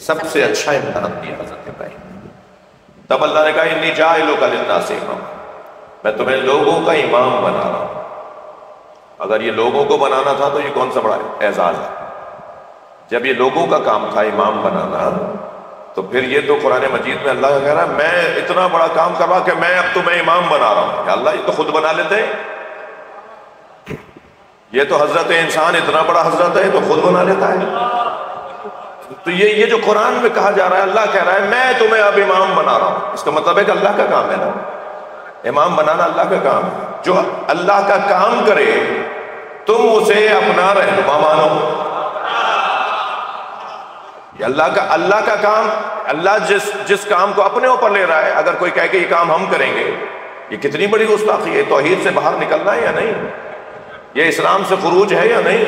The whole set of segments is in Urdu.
سب سے اچھا امتحان دیا حضرت ابراہیم۔ تب اللہ نے کہا انی جاعلک للناس اماما، میں تمہیں لوگوں کا امام بنا رہا ہوں۔ اگر یہ لوگوں کو بنانا تھا تو یہ کون سا بڑا اعزاز ہے؟ جب یہ لوگوں کا کام تھا امام بنانا، تو پھر یہ تو قرآن مجید میں اللہ کا کہہ رہا ہے میں اتنا بڑا کام کروا کہ میں اب تمہیں امام بنا رہا ہوں۔ کہ اللہ یہ تو خود بنا لیتے ہیں، یہ تو حضرت انسان اتنا بڑا حضرت ہے تو خود بنا لیتا ہے۔ تو یہ جو قرآن میں کہا جا رہا ہے، اللہ کہہ رہا ہے میں تمہیں اب امام بنا رہا ہوں، اس کا مطلب ہے کہ اللہ کا کام ہے نا، امام بنانا اللہ کا کام ہے۔ جو اللہ کا کام کرے تم اسے اپنا رہنما مانو۔ یہ اللہ کا کام، اللہ جس کام کو اپنے اوپر لے رہا ہے، اگر کوئی کہے کہ یہ کام ہم کریں گے، یہ کتنی بڑی گستاخی ہے۔ توحید سے باہر نکلنا ہے یا نہیں؟ یہ اسلام سے خروج ہے یا نہیں؟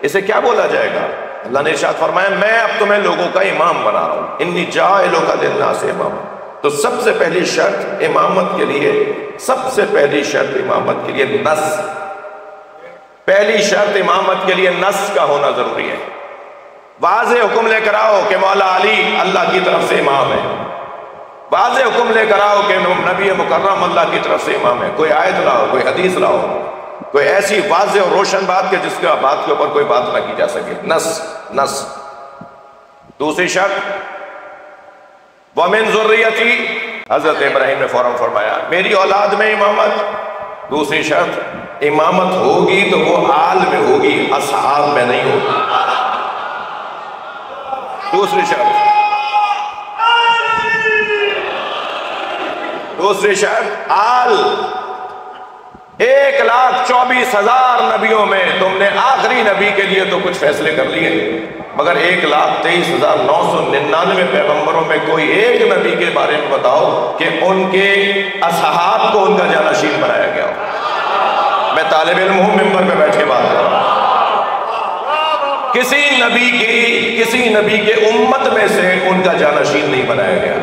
اسے کیا بولا جائے گا؟ اللہ نے ارشاد فرمایا میں اب تمہیں لوگوں کا امام بنا رہا ہوں، انی جاعلک للناس اماما۔ تو سب سے پہلی شرط امامت کے لیے، سب سے پہلی شرط امامت کے لیے نص، پہلی شرط امامت کے لیے نص کا ہونا ضروری ہے۔ واضح حکم لے کر آؤ کہ مولا علی اللہ کی طرف سے امام ہے، واضح حکم لے کر آؤ کہ نبی مکرم اللہ کی طرف سے امام ہے۔ کوئی آیت لاؤ، کوئی حدیث لاؤ، کوئی ایسی واضح اور روشن بات کہ جس کا بات کے اوپر کوئی بات نہ کی جا سکے۔ نص۔ دوسری شرط وَمِن ذُرِّيَّتِي، حضرت ابراہیم نے فوراً فرمایا میری اولاد میں امامت۔ دوسری شرط امامت ہوگی تو وہ آل میں ہوگی، اصحاب میں نہیں ہوگی۔ دوسری شرط آل۔ 1,24,000 نبیوں میں تم نے آخری نبی کے لیے تو کچھ فیصلے کر لیے، مگر 1,23,999 پیغمبروں میں کوئی ایک نبی کے بارے میں بتاؤ کہ ان کے اصحاب کو ان کا جانشین بنایا گیا ہو۔ میں طالب علم ہوں، ممبر پہ بیٹھ کے بات کر رہا ہوں۔ کسی نبی کے امت میں سے ان کا جانشین نہیں بنایا گیا،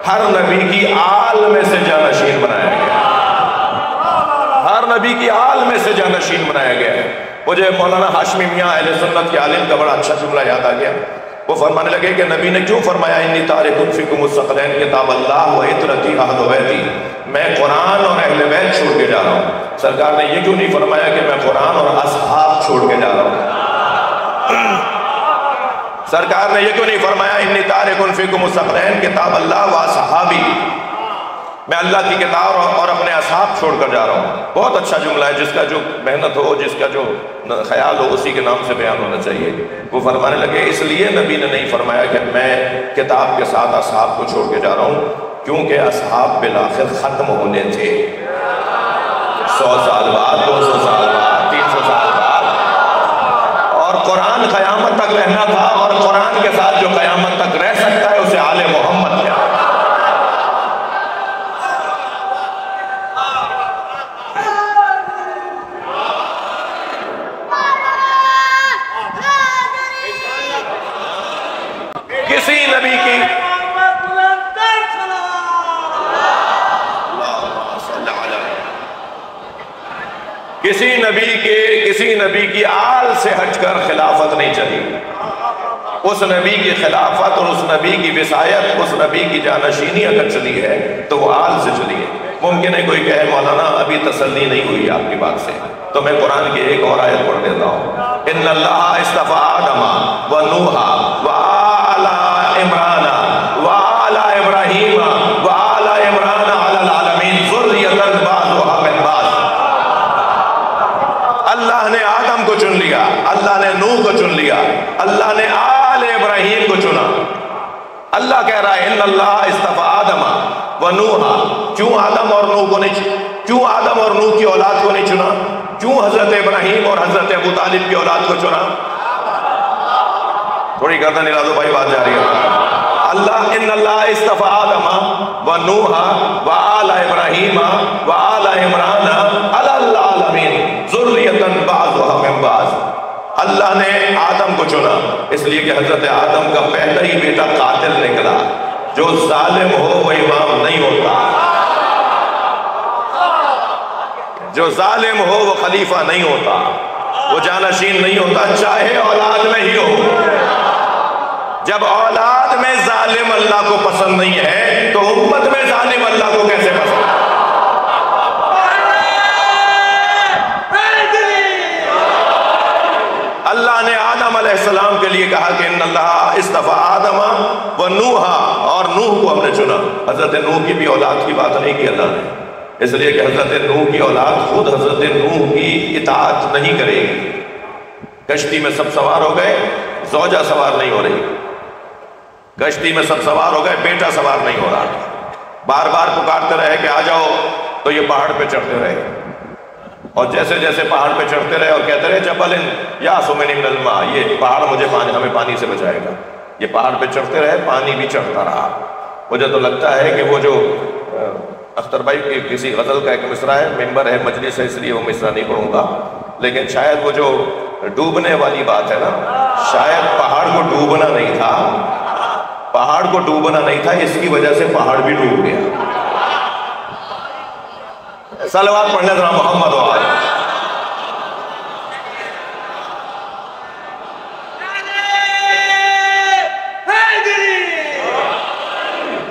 ہر نبی کی آل میں سے جانشین بنایا گیا، ہر نبی کی آل میں سے جانشین بنایا گیا ہے۔ مجھے مولانا ہاشمی میاں اہل سنت کے عالم کا بڑا اچھا جملہ یاد آ گیا۔ وہ فرمانے لگے کہ نبی نے کیوں فرمایا انی تارک فیکم الثقلین کتاب اللہ و عطرتی اہل بیتی، میں قرآن اور اہل بیت چھوڑ کے جا رہا ہوں۔ سرکار نے یہ کیوں نہیں فرمایا کہ میں قرآن اور اصحاب چھوڑ کے جا رہا ہوں؟ سرکار نے یہ کیوں نہیں فرمایا انی تارک فیکم الثقلین کتاب اللہ و اصحابی، میں اللہ کی کتاب اور اپنے اصحاب چھوڑ کر جا رہا ہوں۔ بہت اچھا جملہ ہے، جس کا جو محنت ہو، جس کا جو خیال ہو، اسی کے نام سے بیان ہونا چاہیے۔ وہ فرمانے لگے اس لیے نبی نے نہیں فرمایا کہ میں کتاب کے ساتھ اصحاب کو چھوڑ کے جا رہا ہوں، کیونکہ اصحاب بالآخر ختم ہونے تھے، 100 سال بعد، 200 سال بعد، 300 سال بعد، اور قرآن قیامت تک رہنا تھا، اور قرآن کے ساتھ جو قیامت تک رہ سکتا ہے اسے آل محمد کیا۔ کسی نبی کی آل سے ہٹ کر خلافت نہیں چلی۔ اس نبی کی خلافت اور اس نبی کی وصایت، اس نبی کی جانشینی اگر چلی ہے تو وہ آل سے چلی ہے۔ ممکن ہے کوئی کہے مولانا ابھی تسلی نہیں ہوئی آپ کی بات سے، تو میں قرآن کی ایک اور آیت پڑھ دیتا ہوں۔ ان اللہ اصطفیٰ آدم و نوح و آل عمران و آل ابراہیم و آل عمران علی العالمین ذریۃ بعضها من بعض۔ اللہ نے آدم کو چن لیا، اللہ نے نوح کو چن لیا، اللہ نے آل ابراہیم کو چنا۔ اللہ کہہ رہا ہے ان اللہ اصطفیٰ آدم و نوح، کیوں آدم اور نوح کو نہیں، کیوں آدم اور نوح کی اولاد کو نہیں چنا؟ کیوں حضرت ابراہیم اور حضرت ابو طالب کی اولاد کو چنا؟ تھوڑی گردن ہلا دو بھائی، بات جاری ہے۔ اللہ ان اللہ اصطفیٰ آدم و نوح و آل ابراہیم و آل عمران علی العالمین ذریۃ بعضها من بعض۔ اللہ نے آدم کو چنا اس لیے کہ حضرت آدم کا پہلا ہی بیٹا قاتل نکلا۔ جو ظالم ہو وہ امام نہیں ہوتا، جو ظالم ہو وہ خلیفہ نہیں ہوتا، وہ جانشین نہیں ہوتا، چاہے اولاد میں ہی ہو۔ جب اولاد میں ظالم اللہ کو پسند نہیں ہے تو امت میں ظالم اللہ کو کیسے پسند ہے؟ اللہ نے آدم علیہ السلام کے لیے کہا کہ ان اللہ اصطفیٰ آدم و نوح، اور نوح کو ہم نے چنا۔ حضرت نوح کی بھی اولاد کی بات نہیں کی اللہ نے، اس لیے کہ حضرت نوح کی اولاد خود حضرت نوح کی اطاعت نہیں کرے گی۔ کشتی میں سب سوار ہو گئے، زوجہ سوار نہیں ہو رہی، کشتی میں سب سوار ہو گئے، بیٹا سوار نہیں ہو رہا، بار بار پکارتے رہے کہ آ جاؤ، تو یہ پہاڑ پہ چڑھتے رہے، اور جیسے جیسے پہاڑ پہ چڑھتے رہے اور کہتے رہے جبل یعصمنی من الماء، یہ پہاڑ مجھے ہمیں پانی سے بچائے گا، یہ پہاڑ پہ چڑھتے رہے، پانی بھی چڑھتا رہا۔ مجھے تو لگتا ہے کہ وہ جو اختر بھائی کی کسی غزل کا ایک مصرع ہے، ممبر ہے مجلس ہے اس لیے وہ مصرع نہیں پڑھوں گا، لیکن شاید وہ جو ڈوبنے والی بات ہے نا، شاید پہاڑ کو ڈوبنا نہیں تھا، پہاڑ کو ڈوبنا نہیں تھا، اس کی وجہ سے پہاڑ بھی ڈوب گیا۔ صلوات پڑھنے ذرا محمد و آل۔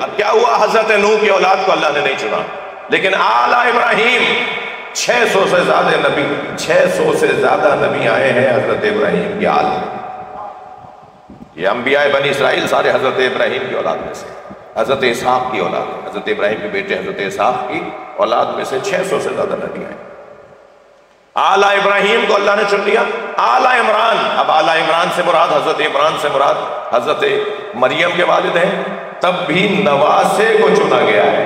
اب کیا ہوا، حضرت نوح کی اولاد کو اللہ نے نہیں چنا، لیکن آل ابراہیم 600 سے زیادہ نبی، 600 سے زیادہ نبی آئے ہیں حضرت ابراہیم کی آل میں۔ یہ انبیاء بنی اسرائیل سارے حضرت ابراہیم کی اولاد میں سے، حضرت اسحاق کی اولاد، حضرت ابراہیم کے بیٹے حضرت اسحاق کی اولاد میں سے 600 سے زیادہ نبی آئے۔ آل ابراہیم کو اللہ نے چن لیا۔ آل عمران، اب آل عمران سے مراد، حضرت عمران سے مراد حضرت مریم کے والد ہیں، تب بھی نواسے کو چنا گیا ہے،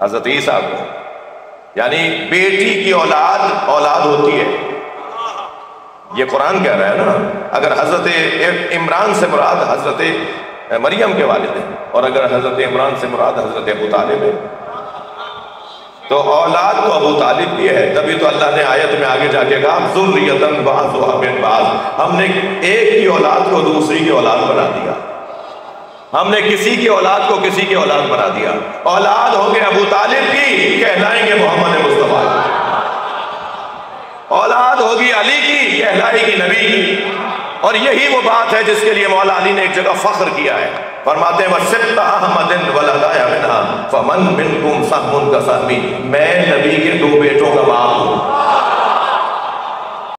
حضرت عیسیٰ کو، یعنی بیٹی کی اولاد ہوتی ہے، یہ قرآن کہہ رہا ہے نا۔ اگر حضرت عمران سے مراد حضرت مریم کے والد ہیں، اور اگر حضرت عمران سے مراد حضرت ابو طالب ہے، تو اولاد تو ابو طالب کی ہے، تبھی تو اللہ نے آیت میں آگے جا کے کہا ذریۃ بعضھا من بعض، ہم نے ایک کی اولاد کو دوسری کی اولاد بنا دیا، ہم نے کسی کی اولاد کو کسی کی اولاد بنا دیا۔ اولاد ہوں گے ابو طالب کی، کہلائیں گے محمد مصطفیٰ کی، اولاد ہوگی علی کی، کہلائے گی نبی کی۔ اور یہی وہ بات ہے جس کے لیے مولا علی نے ایک جگہ فخر کیا ہے، فرماتے ہیں وَسِبْتَ أَحْمَدٍ وَلَدَيَ مِنْهَا فَمَنْ مِنْكُمْ سَهْمٌ كَسَهْمِي، میں نبی کے 2 بیٹوں کا باپ ہوں،